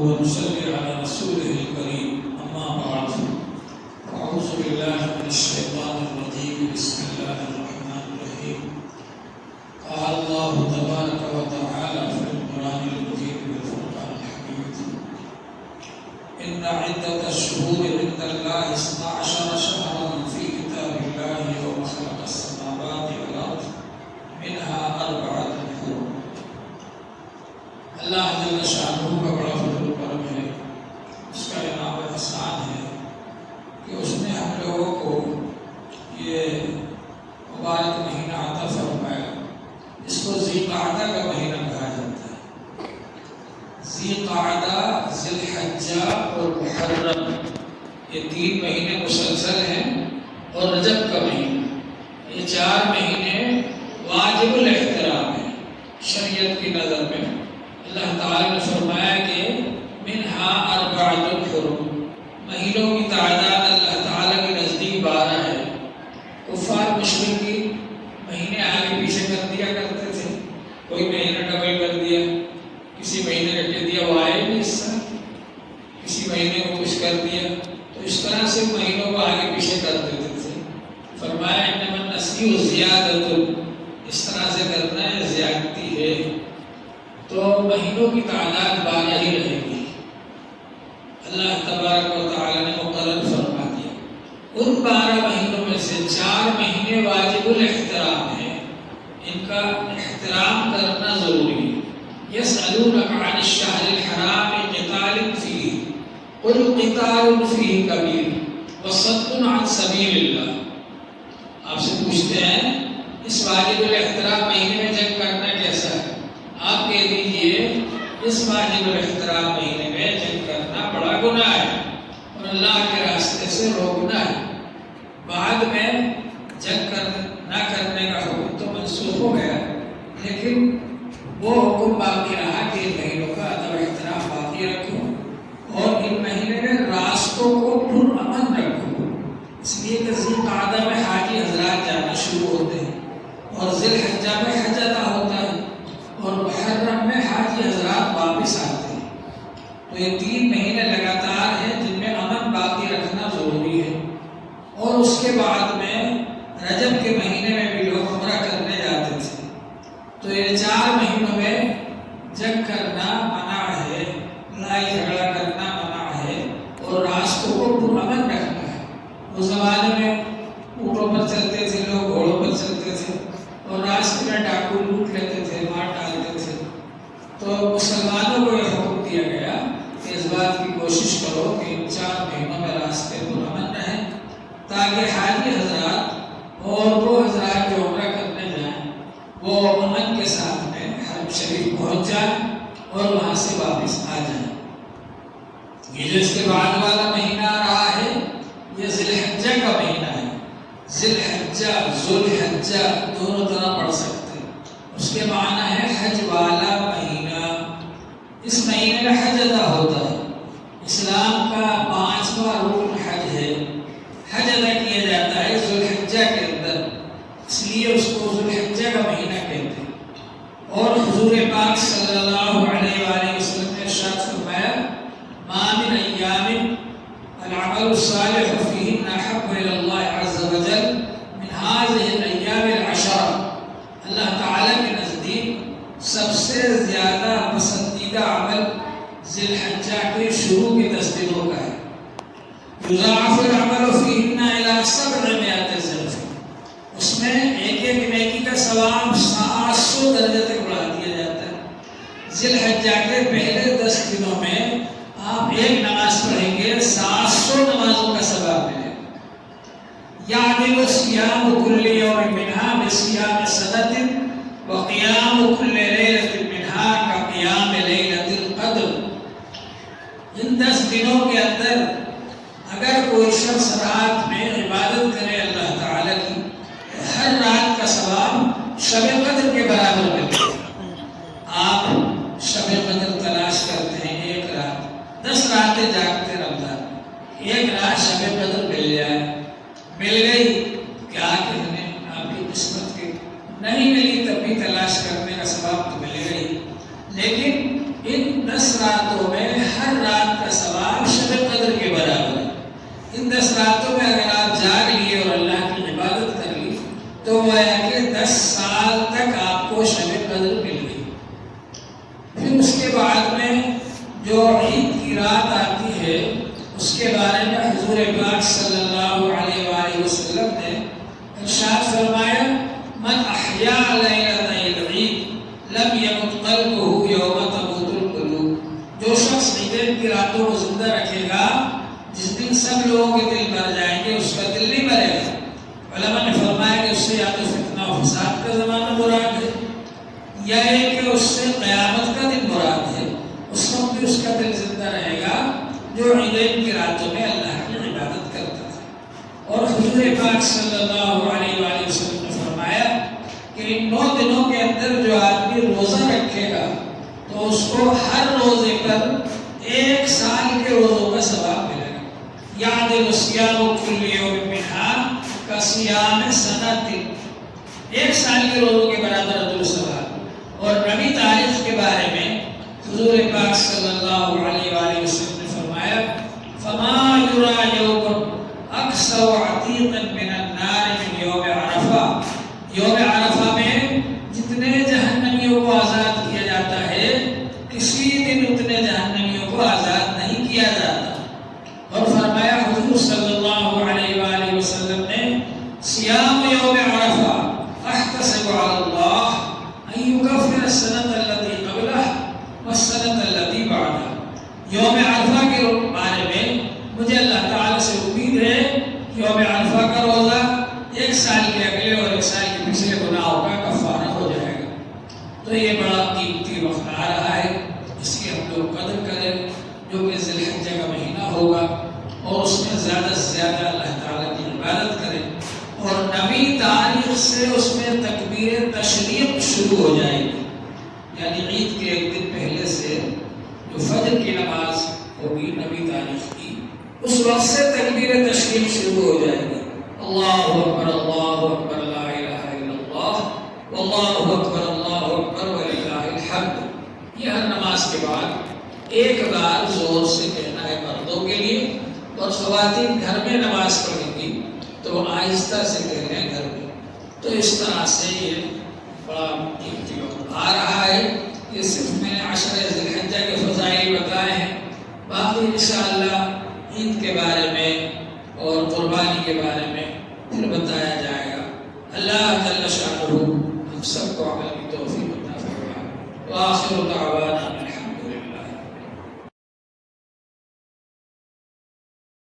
ونصلي على رسوله الكريم أما بعد أعوذ بالله من الشيطان الرجيم بسم الله الرحمن الرحيم قال الله تبارك وتعالى في القرآن المجيد والفرقان الحميد إن عدة الشهور عند الله 12 شهرا في كتاب الله يوم خلق السماوات والأرض منها 4 حرم. اللہ جل شانہ کا بڑا فضل و کرم ہے، اس کا انعام و احسان ہے کہ اس نے ہم لوگوں کو یہ مبارک مہینہ عطا فرمایا۔ اس کو ذی قعدہ کا مہینہ کہا جاتا ہے۔ ذی قعدہ، ذی الحجہ اور محرم، یہ 3 مہینے مسلسل ہیں، اور رجب کا مہینہ، یہ 4 مہینے واجب الاحترام ہیں شریعت کی نظر میں۔ اللہ تعالیٰ نے فرمایا کہ منہا 4 حرم، مہینوں کی تعداد اللہ تعالیٰ کے نزدیک 12 ہے۔ کفار مشرکی مہینے آگے پیچھے کر دیا کرتے تھے، کوئی مہینہ ڈبل کر دیا، کسی مہینے کا کہہ دیا وہ آئے نہیں اس طرح، کسی مہینے کو کچھ کر دیا، تو اس طرح سے مہینوں کو آگے پیچھے کر دیتے تھے۔ فرمایا انما النسیء زیادۃ، اس طرح سے کرنا ہے زیادتی ہے، تو مہینوں کی تعداد 12 ہی رہے گی۔ اللہ تبارک و تعالیٰ نے مقرر فرما دیا۔ ان 12 مہینوں میں سے 4 مہینے واجب الاحترام ہیں، ان کا احترام کرنا ضروری ہے۔ یسألونک عن الشہر الحرام قتال فیہ قل قتال فیہ کبیر وصد عن سبیل اللہ۔ آپ سے پوچھتے ہیں اس واجب الاحترام مہینے میں جنگ کرنا کیسا ہے؟ آپ کہہ دیجئے اس واجب الاحترام مہینے میں جنگ کرنا بڑا گناہ ہے اور اللہ کے راستے سے روکنا ہے۔ بعد میں جنگ نہ کرنے کا حکم تو منسوخ ہو گیا، لیکن وہ حکم باقی رہا کہ ان مہینوں کا ادب احترام باقی رکھو اور ان مہینے میں راستوں کو پرامن رکھو۔ اس لیے کہ ذی قعدہ میں حاجی حضرات جانا شروع ہوتے ہیں اور ذی الحجہ میں حج ادا ہوتا ہے اور محرم میں حاجی حضرات واپس آتے ہیں۔ تو یہ 3 مہینے لگاتار ہیں جن میں امن باقی رکھنا ضروری ہے، اور اس کے بعد میں رجب کے مہینے میں بھی لوگ عمرہ کرنے جاتے تھے۔ تو یہ 4 مہینوں میں جنگ کرنا منع ہے، لڑائی جھگڑا کرنا منع ہے، اور راستوں کو پرامن رکھنا ہے۔ اس زمانے میں اونٹوں پر چلتے تھے لوگ، گھوڑوں پر چلتے تھے، اور راستے میں ڈاکو لوٹ لیتے تھے، مار ڈالتے تھے۔ تو مسلمانوں کو یہ حکم دیا گیا کہ اس بات کی کوشش کرو کہ ان 4 مہینوں میں راستے پرامن رہیں، تاکہ حاجی حضرات اور وہ حضرات جو عمرہ کرنے جائیں وہ امن کے ساتھ میں حرم شریف پہنچ جائیں اور وہاں سے واپس آ جائیں۔ یہ جو اس کے بعد والا مہینہ آ رہا ہے یہ ذی الحجہ کا مہینہ ہے۔ ذی الحجہ، ذو الحجہ دونوں طرح پڑھ سکتے ہیں۔ اس کے معنی ہے حج والا مہینہ۔ اس مہینے میں حج ادا ہوتا ہے۔ اسلام کا 5واں رکن حج ہے۔ حج ادا کیا جاتا ہے ذو الحجہ کے اندر، اس لیے اس کو ذو الحجہ کا مہینہ کہتے ہیں۔ اور حضور پاک صلی اللہ علیہ وآلہ وسلم نے ارشاد فرمایا ما من ایام العمل الصالح فیہن احب الی اللہ عز وجل من هذه الايام العشر۔ اللہ تعالیٰ کے نزدیک سب سے زیادہ پسندیدہ عمل ذی الحجہ کے شروع کے 10 دنوں کا ہے۔ یضاعف العمل فیہن الی 700 ضعف، اس میں ایک نیکی کا ثواب 700 درجے تک بڑھا دیا جاتا ہے۔ ذی الحجہ کے پہلے 10 دنوں میں آپ ایک نماز پڑھیں گے 700 نمازوں کا ثواب ملے گا۔ یعدل صیام کل یوم منہا بصیام سنۃ وقیام کل لیلۃ منہا کقیام لیلۃ القدر۔ ان 10 دنوں کے اندر اگر کوئی شخص رات میں عبادت کرے اللہ تعالیٰ کی، ہر رات کا ثواب شب قدر کے برابر ملے گا۔ آپ شب قدر تلاش کرتے ہیں، ایک رات 10 راتیں جاگتے رمضان، ایک رات شب قدر مل جائے، مل گئی کیا کہنے آپ کی قسمت کے، نہیں ملی تب بھی تلاش کرنے کا ثواب تو ملے گا ہی، کو شب قدر مل گئی۔ پھر اس کے بعد میں جو عید کی رات آتی ہے اس کے بارے میں حضور پاک صلی اللہ علیہ وآلہ وسلم نے ارشاد فرمایا من احیا لیلۃ العید لم یمت قلبہ یوم تموت القلوب، جو شخص عیدین کی راتوں کو زندہ رکھے گا جس دن سب لوگوں کے دل مر جائیں گے اس کا دل نہیں مرے گا۔ علماء نے فرمایا کہ اس سے یا تو فتنہ و فساد کا زمانہ مراد ہے یا یہ کہ اس سے قیامت کا دن مراد ہے، اس وقت بھی اس کا دل زندہ رہے گا جو عیدین کی راتوں میں اللہ کی عبادت کرتا تھا۔ اور حضور پاک صلی اللہ علیہ وآلہ وسلم نے فرمایا کہ ان 9 دنوں کے اندر جو آدمی روزہ رکھے گا تو اس کو ہر روزے پر 1 سال کے روزوں کا ثواب ملے گا۔ یعدل صیام کل یوم منہا کصیام سنۃ، 1 سال کے روزوں کے برابر اجر و ثواب۔ اور نبی تاریخ کے بارے میں حضور پاک صلی اللہ علیہ وآلہ وسلم نے فرمایا فما یرا یوم اکثر عتیقا من النار من یوم عرفہ، یوم عرفہ میں جتنے جہنمیوں کو آزاد کیا جاتا ہے کسی دن اتنے جہنمیوں کو آزاد نہیں کیا جاتا۔ اور فرمایا حضور صلی اللہ علیہ وآلہ وسلم نے صیام یوم عرفہ احتسب علی اللہ ان یکفر السنۃ التي قبلہ والسنۃ التي بعدہ، یوم عرفہ کے بارے میں مجھے اللہ تعالیٰ سے امید ہے کہ یوم عرفہ کا روزہ 1 سال کے اگلے اور 1 سال کے پچھلے گناہوں کا کفارہ ہو جائے گا۔ تو یہ بڑا قیمتی وقت آ رہا ہے، اس کی ہم لوگ قدر کریں، جو کہ ذی الحجہ کا مہینہ ہوگا اور اس میں زیادہ سے زیادہ اللہ تعالیٰ کی عبادت کریں۔ اور نبی تاریخ سے اس میں تکبیر تشریق شروع ہو جائے گی، یعنی عید کے 1 دن پہلے سے جو فجر کی نماز ہوگی نبی تاریخ کی، اس وقت سے تکبیر تشریق شروع ہو جائے گی۔ اللہ اکبر لا الہ الا اللہ واللہ اکبر وللہ الحمد، یہ ہر نماز کے بعد 1 بار زور سے کہنا ہے مردوں کے لیے، اور خواتین گھر میں نماز پڑھیں گی تو آہستہ سے کہنا ہے گھر میں۔ تو اس طرح سے یہ بڑا قیمتی وقت آ رہا ہے۔ یہ صرف میں نے 10 ذی الحجہ کے فضائل بتائے ہیں، باقی انشاءاللہ عید کے بارے میں اور قربانی کے بارے میں پھر بتایا جائے گا۔ اللہ جل شانہ ہم سب کو عمل کی توفیق عطا فرمائے۔ وآخر دعوانا